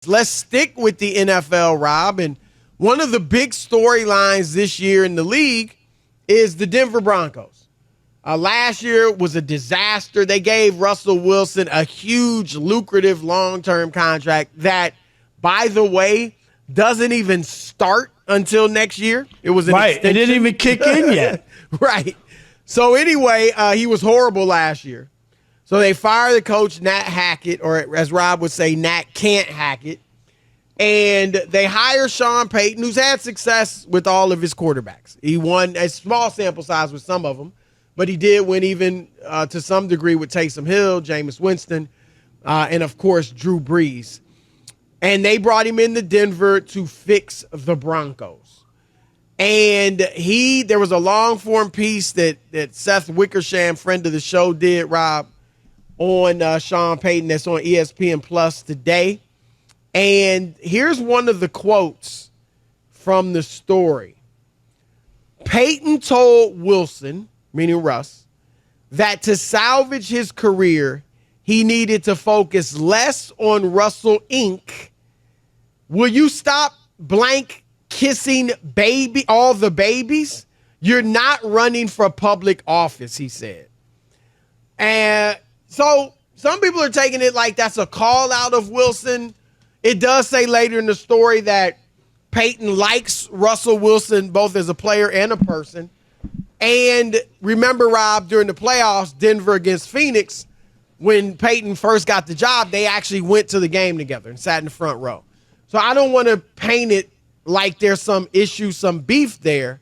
Let's stick with the NFL, Rob. And one of the big storylines this year in the league is the Denver Broncos. Last year was a disaster. They gave Russell Wilson a huge, lucrative long-term contract that, by the way, doesn't even start until next year. It was an extension. It didn't even kick in yet. Right. So anyway, he was horrible last year. So they fired the coach, Nat Hackett, or as Rob would say, Nat can't hack it. And they hire Sean Payton, who's had success with all of his quarterbacks. He won a small sample size with some of them, but he did win even to some degree with Taysom Hill, Jameis Winston, and, of course, Drew Brees. And they brought him into Denver to fix the Broncos. And there was a long-form piece that Seth Wickersham, friend of the show, did, Rob, on Sean Payton that's on ESPN Plus today. And here's one of the quotes from the story. Peyton told Wilson, meaning Russ, that to salvage his career, he needed to focus less on Russell Inc. Will you stop blank kissing all the babies? You're not running for public office, he said. And so some people are taking it like that's a call out of Wilson. It does say later in the story that Peyton likes Russell Wilson both as a player and a person. And remember, Rob, during the playoffs, Denver against Phoenix, when Peyton first got the job, they actually went to the game together and sat in the front row. So I don't want to paint it like there's some issue, some beef there.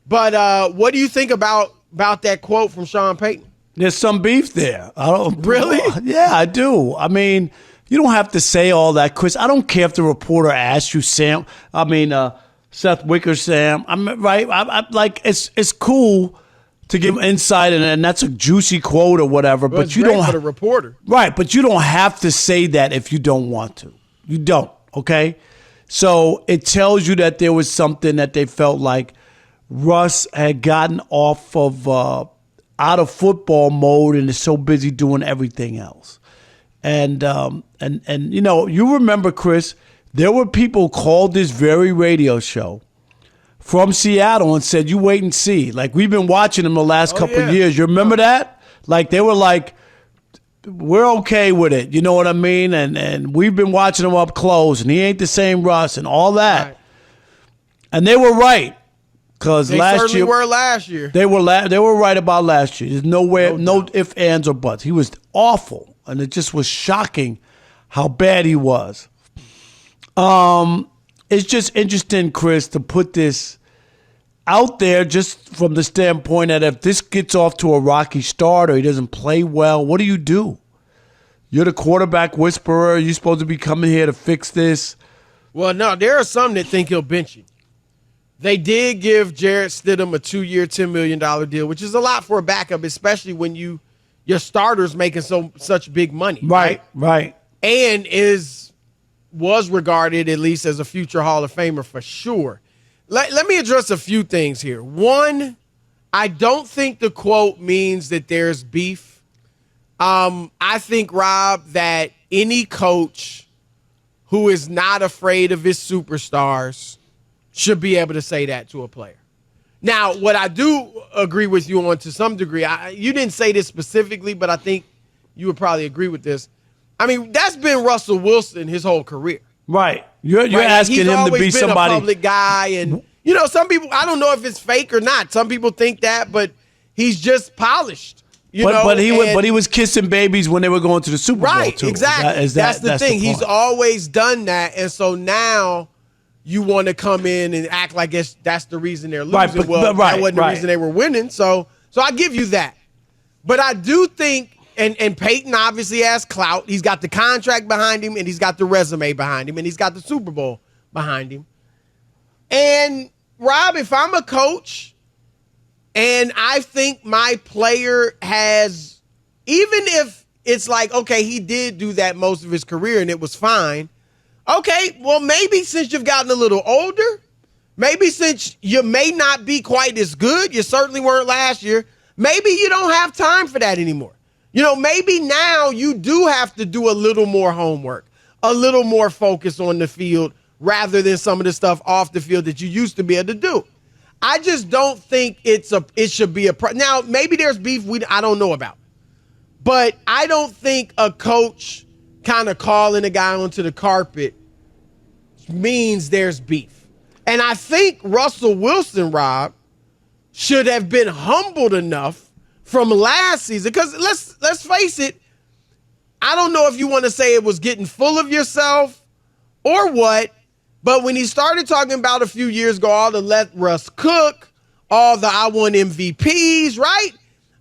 But what do you think about that quote from Sean Payton? There's some beef there. I don't really. Yeah, I do. I mean, you don't have to say all that, Chris. I don't care if the reporter asks you, Seth Wickersham. I'm right. I like it's cool to give insight, and that's a juicy quote or whatever. Well, but you don't for the reporter, right? But you don't have to say that if you don't want to. You don't. Okay. So it tells you that there was something that they felt like Russ had gotten off of out of football mode and is so busy doing everything else. And you know, you remember, Chris, there were people called this very radio show from Seattle and said, you wait and see. Like, we've been watching them the last couple of years. You remember that? Like, they were like, we're okay with it. You know what I mean? And we've been watching him up close, and he ain't the same Russ and all that. Right. And they were right. Because last year were last year. They were right about last year. There's no ifs, ands, or buts. He was awful, and it just was shocking how bad he was. It's just interesting, Chris, to put this out there just from the standpoint that if this gets off to a rocky start or he doesn't play well, what do? You're the quarterback whisperer. You're supposed to be coming here to fix this. Well, no, there are some that think he'll bench you. They did give Jarrett Stidham a 2-year, $10 million deal, which is a lot for a backup, especially when your starter's making such big money. Right. And was regarded at least as a future Hall of Famer for sure. Let me address a few things here. One, I don't think the quote means that there's beef. I think, Rob, that any coach who is not afraid of his superstars should be able to say that to a player. Now, what I do agree with you on to some degree, you didn't say this specifically, but I think you would probably agree with this. I mean, that's been Russell Wilson his whole career. Right. You're asking him to be somebody. He's always been a public guy. And, you know, some people, I don't know if it's fake or not. Some people think that, but he's just polished. But he was kissing babies when they were going to the Super Bowl, too. Right, exactly. That's the thing. He's always done that. And so now you want to come in and act like that's the reason they're losing. Right, that wasn't the reason they were winning. So I give you that. But I do think, and Peyton obviously has clout. He's got the contract behind him, and he's got the resume behind him, and he's got the Super Bowl behind him. And, Rob, if I'm a coach and I think my player has, even if it's like, okay, he did do that most of his career and it was fine. Okay, well, maybe since you've gotten a little older, maybe since you may not be quite as good, you certainly weren't last year, maybe you don't have time for that anymore. You know, maybe now you do have to do a little more homework, a little more focus on the field rather than some of the stuff off the field that you used to be able to do. I just don't think it should be now, maybe there's beef I don't know about. But I don't think a coach kind of calling a guy onto the carpet means there's beef. And I think Russell Wilson, Rob, should have been humbled enough from last season. Because let's face it, I don't know if you want to say it was getting full of yourself or what, but when he started talking about a few years ago, all the let Russ cook, all the I want MVPs, right?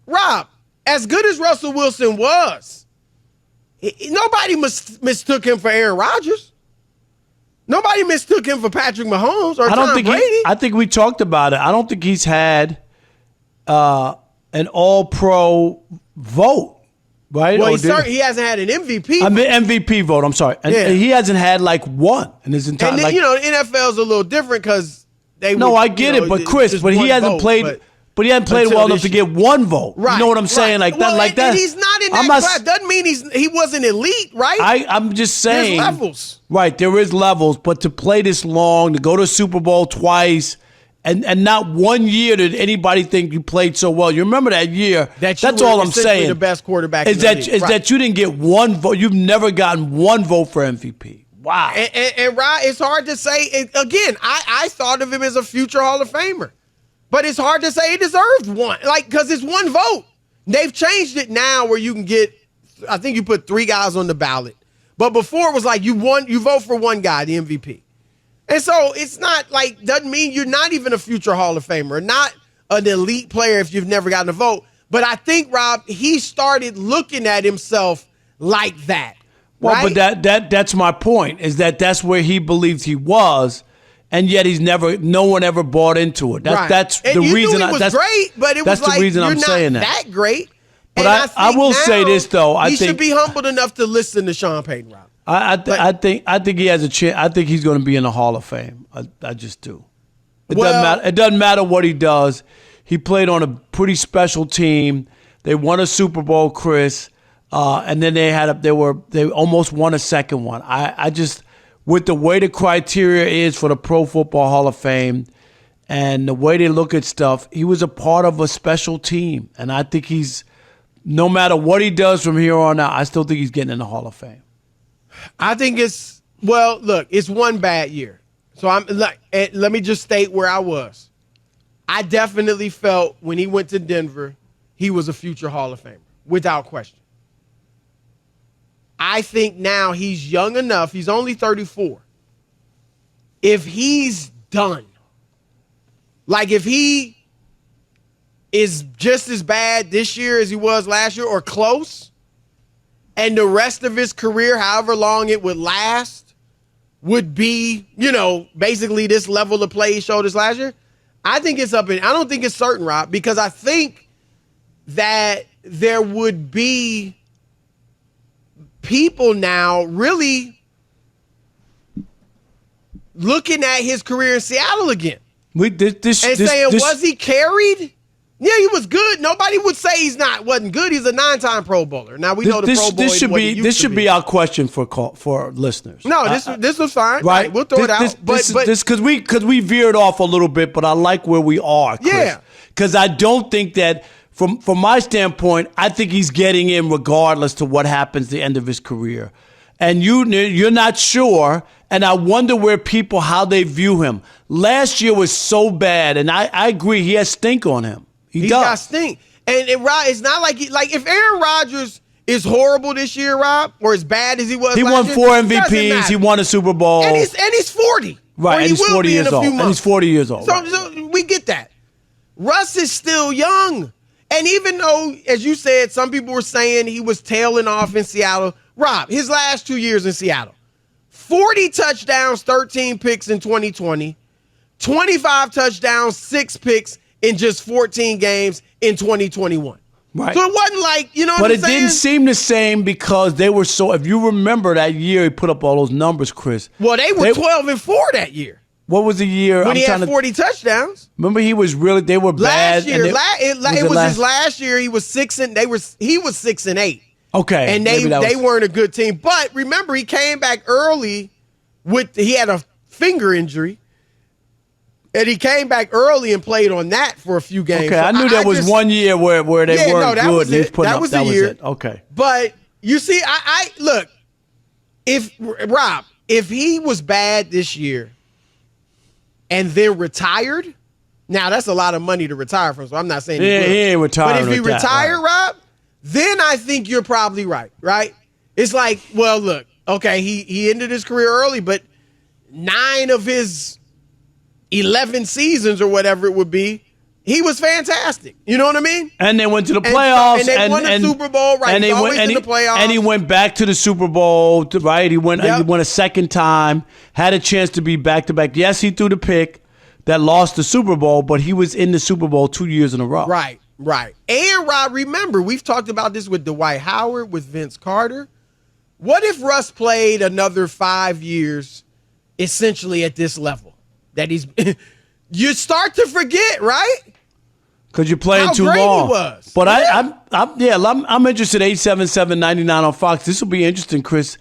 Rob, as good as Russell Wilson was, nobody mistook him for Aaron Rodgers. Nobody mistook him for Patrick Mahomes or Tom Brady. I think we talked about it. I don't think he's had an all-pro vote. Right? Well, he hasn't had an MVP. I mean, MVP vote. I'm sorry. And he hasn't had like one in his entire. And then, the NFL's a little different because they. No, I get it, but Chris, he hasn't played. But he hasn't played well enough to get one vote. Right, you know what I'm saying? Like that. Like that. And he's not in that class. Doesn't mean he wasn't elite, right? I'm just saying. There's levels. Right, there is levels, but to play this long, to go to Super Bowl twice. And not 1 year did anybody think you played so well. You remember that year? That's all I'm saying. The best quarterback is that you didn't get one vote. You've never gotten one vote for MVP. Wow. And Rod, it's hard to say. Again, I thought of him as a future Hall of Famer, but it's hard to say he deserved one. Because it's one vote. They've changed it now where you can get. I think you put 3 guys on the ballot, but before it was like you vote for one guy, the MVP. And so it's not doesn't mean you're not even a future Hall of Famer, not an elite player if you've never gotten a vote. But I think, Rob, he started looking at himself like that. Well, right? but that's my point, is that's where he believes he was, and yet no one ever bought into it. That's the reason. Knew he was great, but it was the reason you're I'm not saying that great. But I will say this though, I think he should be humbled enough to listen to Sean Payton, Rob. I think he has a chance. I think he's going to be in the Hall of Fame. I just do. Doesn't matter. It doesn't matter what he does. He played on a pretty special team. They won a Super Bowl, Chris, and then they almost won a second one. I just, with the way the criteria is for the Pro Football Hall of Fame and the way they look at stuff, he was a part of a special team, and I think no matter what he does from here on out, I still think he's getting in the Hall of Fame. I think it's one bad year. So let me just state where I was. I definitely felt when he went to Denver, he was a future Hall of Famer, without question. I think now he's young enough. He's only 34. If he's done, if he is just as bad this year as he was last year or close, and the rest of his career, however long it would last, would be, basically this level of play he showed us last year, I think it's up in. I don't think it's certain, Rob, because I think that there would be people now really looking at his career in Seattle again saying, was he carried? Yeah, he was good. Nobody would say wasn't good. He's a 9-time Pro Bowler. Now we know the Pro Bowl. This should be our question for listeners. No, this was fine. Right, we'll throw it out. This because we veered off a little bit, but I like where we are, Chris. Yeah, because I don't think that from my standpoint, I think he's getting in regardless to what happens at the end of his career, and you're not sure. And I wonder how they view him. Last year was so bad, and I agree he has stink on him. He's got stink. And it's not if Aaron Rodgers is horrible this year, Rob, or as bad as he was last year. He won 4 MVPs. He won a Super Bowl. And he's 40. Right, and he's 40 years old. And he's 40 years old. So we get that. Russ is still young. And even though, as you said, some people were saying he was tailing off in Seattle, Rob, his last 2 years in Seattle, 40 touchdowns, 13 picks in 2020, 25 touchdowns, 6 picks in just 14 games in 2021. Right. So it wasn't like, what I'm saying? But it didn't seem the same because they were so, if you remember that year he put up all those numbers, Chris. Well, they were 12-4 that year. What was the year? When he had 40 touchdowns. Remember they were bad. Last year, it was his last year. He was 6 and 8. Okay. And they weren't a good team. But remember, he came back early he had a finger injury. And he came back early and played on that for a few games. Okay, so I knew there was 1 year where they weren't good. Was it. That was the year. Okay. But you see, I look, if he was bad this year and then retired, now that's a lot of money to retire from, so I'm not saying he ain't retiring. But if he retired, Rob, then I think you're probably right? It's like, well, look, okay, he ended his career early, but 9 of his 11 seasons or whatever it would be, he was fantastic. You know what I mean? And they went to the playoffs. And they won the Super Bowl, right? And in the playoffs. And he went back to the Super Bowl, right? He went a second time, had a chance to be back-to-back. Yes, he threw the pick that lost the Super Bowl, but he was in the Super Bowl 2 years in a row. Right. And, Rob, remember, we've talked about this with Dwight Howard, with Vince Carter. What if Russ played another 5 years essentially at this level? That you start to forget, right? Because you're playing too long. He was. But I'm interested. 877-99 on Fox. This will be interesting, Chris,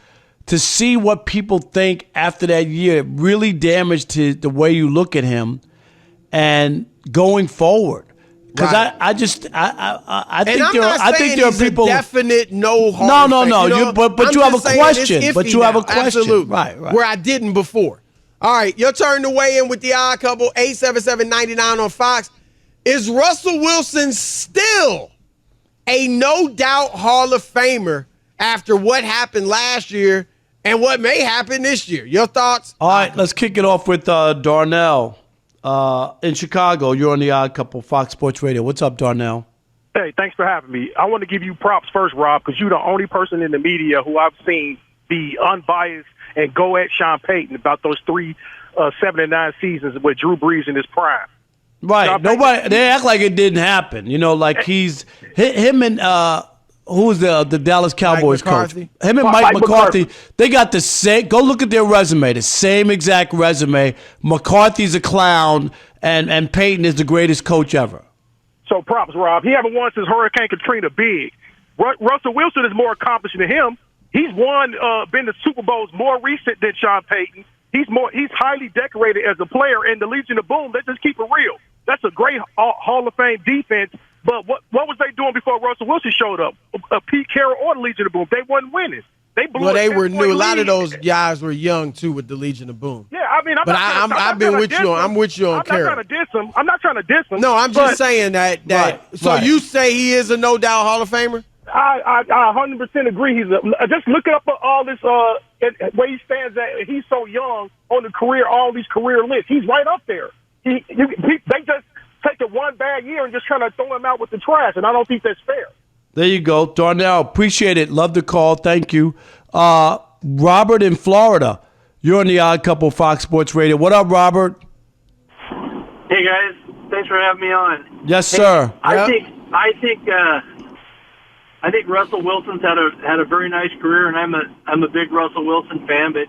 to see what people think after that year. It really damaged the way you look at him, and going forward. Because I think there are people. Definite no harm. No. But you have a question. But you have a question. Absolutely. Right. Where I didn't before. All right, your turn to weigh in with the odd couple, 877-99 on Fox. Is Russell Wilson still a no-doubt Hall of Famer after what happened last year and what may happen this year? Your thoughts? All right, let's kick it off with Darnell in Chicago. You're on the odd couple, Fox Sports Radio. What's up, Darnell? Hey, thanks for having me. I want to give you props first, Rob, because you're the only person in the media who I've seen be unbiased and go at Sean Payton about those 7 and 9 seasons with Drew Brees in his prime. Right. They act like it didn't happen. Like him and who was the Dallas Cowboys coach? Him and Mike McCarthy. They got the same. Go look at their resume. The same exact resume. McCarthy's a clown, and Peyton is the greatest coach ever. So props, Rob. He haven't won since Hurricane Katrina big. Russell Wilson is more accomplished than him. He's been to Super Bowls more recent than Sean Payton. He's highly decorated as a player, and the Legion of Boom, let's just keep it real. That's a great Hall of Fame defense. But what was they doing before Russell Wilson showed up? Pete Carroll or the Legion of Boom? They wasn't winning. They were new. A lot of those guys were young too with the Legion of Boom. Yeah, I mean, I'm with you on Carroll. I'm not trying to diss him. No, I'm just saying that. Right, so you say he is a no doubt Hall of Famer? I 100% agree. Just look up all this where he stands at. He's so young on the career, all these career lists. He's right up there. They just take it one bad year and just trying to throw him out with the trash, and I don't think that's fair. There you go, Darnell. Appreciate it. Love the call. Thank you, Robert in Florida. You're on the Odd Couple, Fox Sports Radio. What up, Robert? Hey guys, thanks for having me on. Yes, sir. I think Russell Wilson's had a very nice career, and I'm a big Russell Wilson fan, but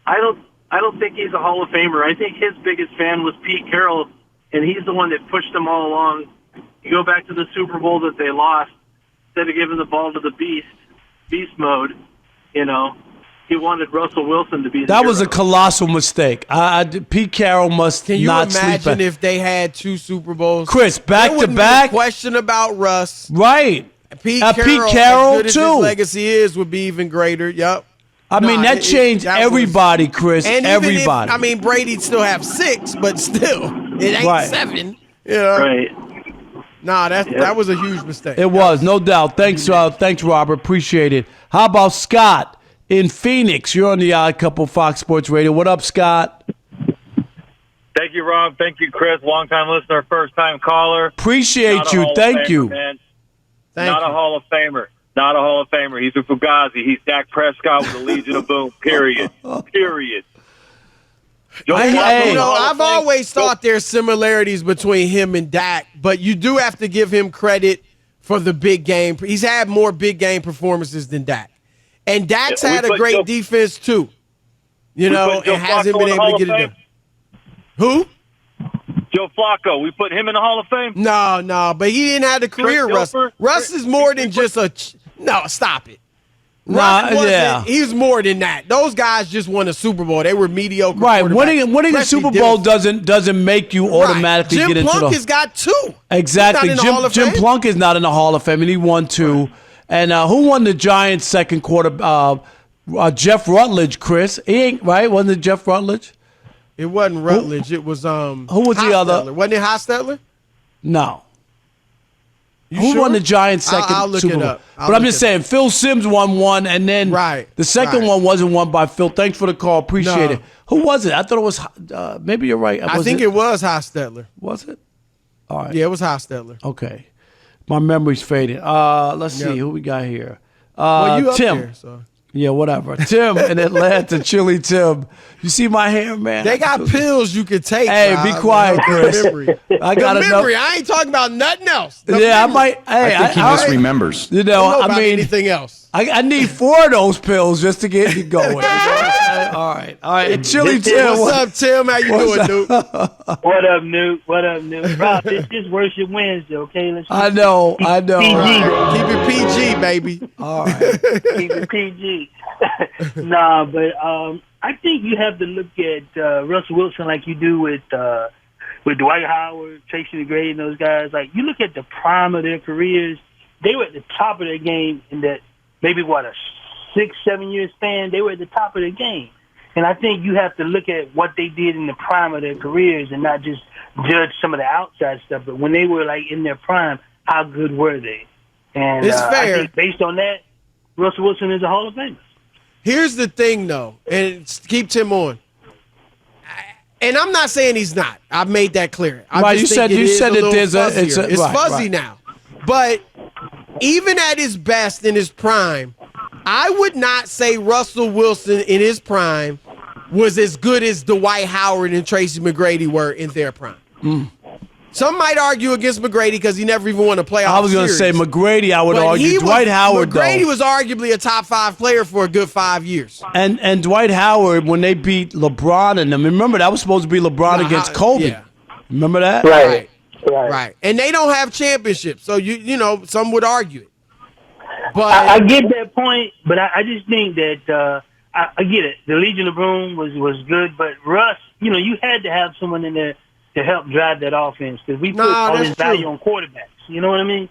I don't think he's a Hall of Famer. I think his biggest fan was Pete Carroll, and he's the one that pushed them all along. You go back to the Super Bowl that they lost, instead of giving the ball to the beast mode, he wanted Russell Wilson to be the That hero. was a colossal mistake. Pete Carroll must Can you not imagine sleep. if they had 2 Super Bowls? Chris, back to back. Question about Russ. Right. Pete Carroll as good as too. His legacy is would be even greater. Yep. I mean, that changed everybody, Chris. And everybody. Brady'd still have 6, but still, it ain't 7. Right. Nah, that was a huge mistake. It was, no doubt. Thanks, Robert. Appreciate it. How about Scott in Phoenix? You're on the Odd Couple, Fox Sports Radio. What up, Scott? Thank you, Rob. Thank you, Chris. Long-time listener, first-time caller. Appreciate you. Thank you. Not a Hall of Famer. Not a Hall of Famer. He's a Fugazi. He's Dak Prescott with the Legion of Boom. Period. I've always thought there's similarities between him and Dak, but you do have to give him credit for the big game. He's had more big game performances than Dak. And Dak's had a great defense too. And hasn't been able to get it done. Who? Joe Flacco. We put him in the Hall of Fame? No, but he didn't have the career Russ. Russ is more than just No, stop it. Nah, Russ wasn't, yeah. he was more than that. Those guys just won a Super Bowl. They were mediocre. Right, winning a Especially Super Bowl Dennis. doesn't make you automatically Jim get into Plunk the. has got 2. Exactly. He's not in the Hall of Jim Fame. Plunk is not in the Hall of Fame, and he won 2. Right. And who won the Giants' second quarter? Jeff Rutledge, Chris. He ain't right. Wasn't it Jeff Rutledge? It wasn't Rutledge. It was who was the other? Wasn't it Hostetler? No. Who won the Giants' second I'll look Super it Bowl? up. But I'm just saying, Phil Simms won 1, and then the second one wasn't won by Phil. Thanks for the call. Appreciate it. Who was it? I thought it was maybe you're right. I think it was Hostetler. Was it? All right. Yeah, it was Hostetler. Okay. My memory's fading. Let's see who we got here. Well, you up Tim. there, so. Yeah, whatever. Tim in Atlanta, Chili Tim. You see my hair, man? They got pills you can take. Hey, Rob. be quiet, Chris. I got enough. Memory. I ain't talking about nothing else. I might. Hey, I think he misremembers. You know, I mean, anything else. I need 4 of those pills just to get me going. All right. Chili Tim. What's up, Tim? How you doing, dude? What up, Newt? Rob, it's Worship Wednesday, okay? I know. PG. Keep it PG, baby. All right. Keep it PG. Nah, but I think you have to look at Russell Wilson like you do with Dwight Howard, Tracy McGrady, and those guys. Like, you look at the prime of their careers, they were at the top of their game in that maybe, a 6-7 year span, they were at the top of their game. And I think you have to look at what they did in the prime of their careers and not just judge some of the outside stuff, but when they were like in their prime, how good were they? And it's fair. I think based on that, Russell Wilson is a Hall of Famer. Here's the thing, though, and keep Tim on. And I'm not saying he's not. I've made that clear. You said that there's it's fuzzy now. But even at his best in his prime, I would not say Russell Wilson in his prime was as good as Dwight Howard and Tracy McGrady were in their prime. Some might argue against McGrady because he never even won a playoff. I was going to say McGrady. I would argue Dwight Howard. McGrady was arguably a top 5 player for a good 5 years. And Dwight Howard, when they beat LeBron and them, remember that was supposed to be LeBron against Kobe. Yeah. Remember that? Right. And they don't have championships, so you know some would argue it. But I get that point, but I just think that I get it. The Legion of Boom was good, but Russ, you had to have someone in there to help drive that offense because we put all this value on quarterbacks. You know what I mean?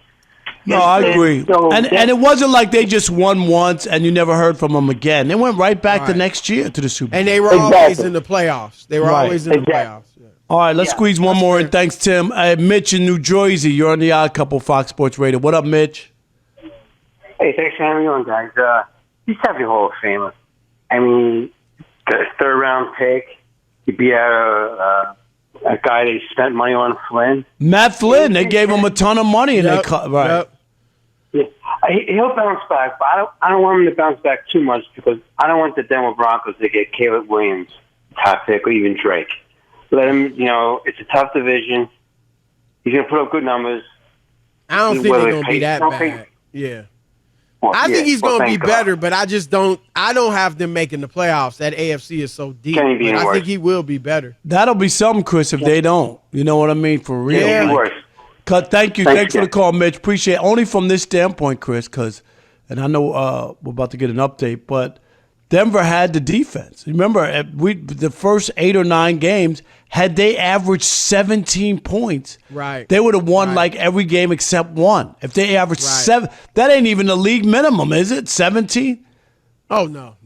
No, I agree. And it wasn't like they just won once and you never heard from them again. They went right back the next year to the Super Bowl. And they were always in the playoffs. They were always in the playoffs. Yeah. All right, let's squeeze one more in. Thanks, Tim. Mitch in New Jersey. You're on the Odd Couple Fox Sports Radio. What up, Mitch? Hey, thanks for having me on, guys. He's definitely a Hall of Famer. I mean, the 3rd-round pick, he beat out a guy they spent money on, Flynn. Matt Flynn. They gave him a ton of money, and they cut. Right. Yep. Yeah, he'll bounce back, but I don't want him to bounce back too much because I don't want the Denver Broncos to get Caleb Williams, top pick, or even Drake. Let him, it's a tough division. He's going to put up good numbers. I don't think they're going to be that bad. Yeah. Well, I think he's going to be God. better, but I don't have them making the playoffs. That AFC is so deep. I think he will be better. That'll be something, Chris, if they don't. You know what I mean? For real. Yeah. Thank you. Thanks for the call, Mitch. Appreciate it. Only from this standpoint, Chris, and I know we're about to get an update, but Denver had the defense. Remember, the first 8 or 9 games, had they averaged 17 points, they would have won like every game except one. If they averaged 7, that ain't even the league minimum, is it? 17? Oh, no.